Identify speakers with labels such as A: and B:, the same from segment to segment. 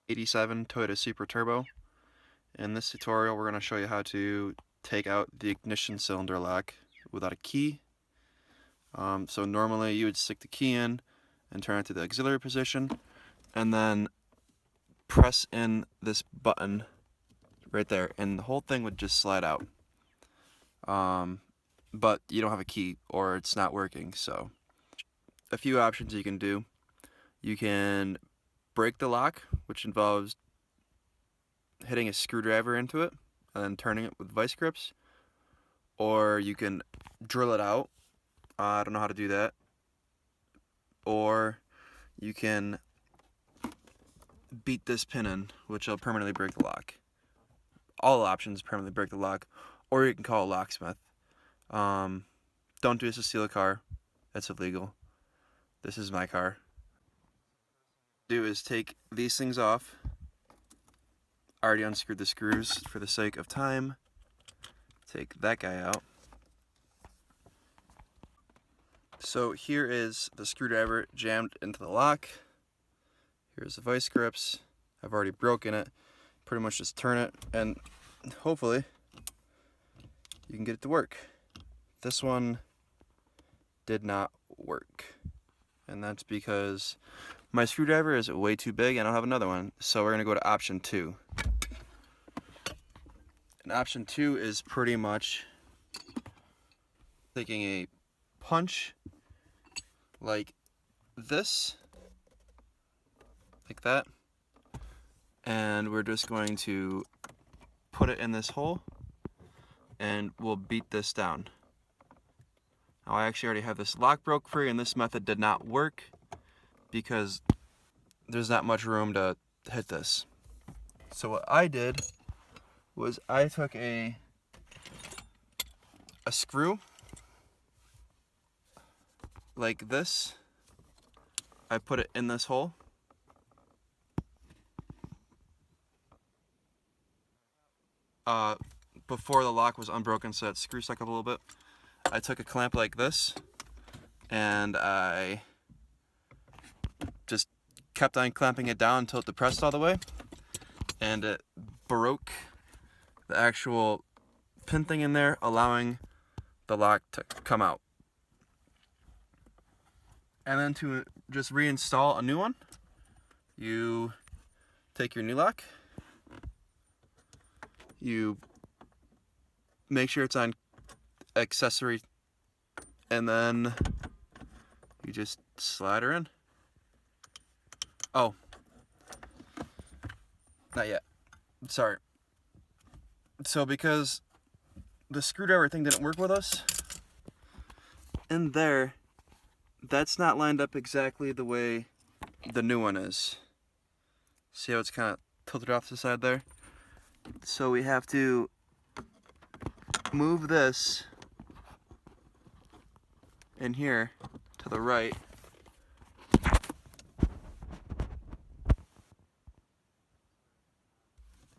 A: 87 Toyota Supra Turbo. In this tutorial we're going to show you how to take out the ignition cylinder lock without a key. So normally you would stick the key in and turn it to the auxiliary position and then press in this button right there and the whole thing would just slide out. But you don't have a key or it's not working, so a few options you can do. You can break the lock, which involves hitting a screwdriver into it and then turning it with vice grips, or you can drill it out. I don't know how to do that. Or you can beat this pin in, which will permanently break the lock. All options permanently break the lock, or you can call a locksmith. Don't do this to steal a car. That's illegal. This is my car. Do is take these things off. I already unscrewed the screws for the sake of time. Take that guy out. So here is the screwdriver jammed into the lock. Here's the vice grips. I've already broken it. Pretty much just turn it and hopefully you can get it to work. This one did not work. And that's because my screwdriver is way too big and I don't have another one. So we're gonna go to option 2. And option 2 is pretty much taking a punch like this, like that, and we're just going to put it in this hole and we'll beat this down. Now I actually already have this lock broke free and this method did not work because there's not much room to hit this. So what I did was I took a screw like this. I put it in this hole. Before the lock was unbroken, so that screw stuck up a little bit. I took a clamp like this and I just kept on clamping it down until it depressed all the way and it broke the actual pin thing in there, allowing the lock to come out. And then to just reinstall a new one, you take your new lock, you make sure it's on accessory, and then you just slide her in. Oh, not yet. Sorry. So because the screwdriver thing didn't work with us, in there, that's not lined up exactly the way the new one is. See how it's kind of tilted off to the side there? So we have to move this in here to the right.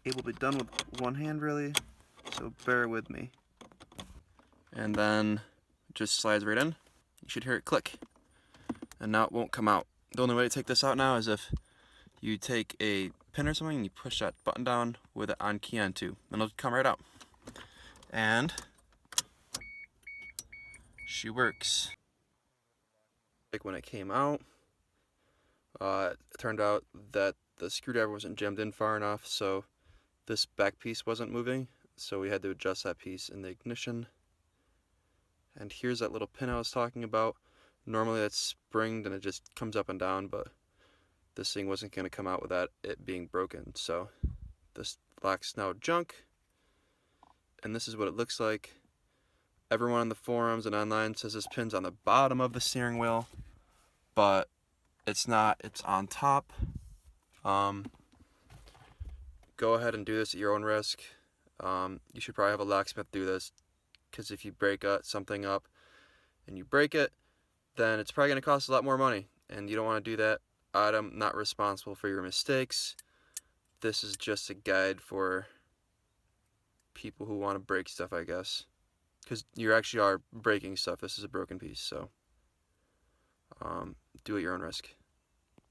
A: Able to be done with one hand really, so bear with me. And then it just slides right in. You should hear it click. And now it won't come out. The only way to take this out now is if you take a pin or something and you push that button down with it on key on 2, and it'll come right out. And she works. Like when it came out, it turned out that the screwdriver wasn't jammed in far enough, so this back piece wasn't moving, so we had to adjust that piece in the ignition. And here's that little pin I was talking about. Normally that's springed and it just comes up and down, but this thing wasn't going to come out without it being broken. So this lock's now junk, and this is what it looks like. Everyone on the forums and online says this pin's on the bottom of the steering wheel, but it's not, it's on top. Go ahead and do this at your own risk. You should probably have a locksmith do this, because if you break something up and you break it, then it's probably going to cost a lot more money, and you don't want to do that. I'm not responsible for your mistakes. This is just a guide for people who want to break stuff, I guess, because you actually are breaking stuff. This is a broken piece, so do at your own risk.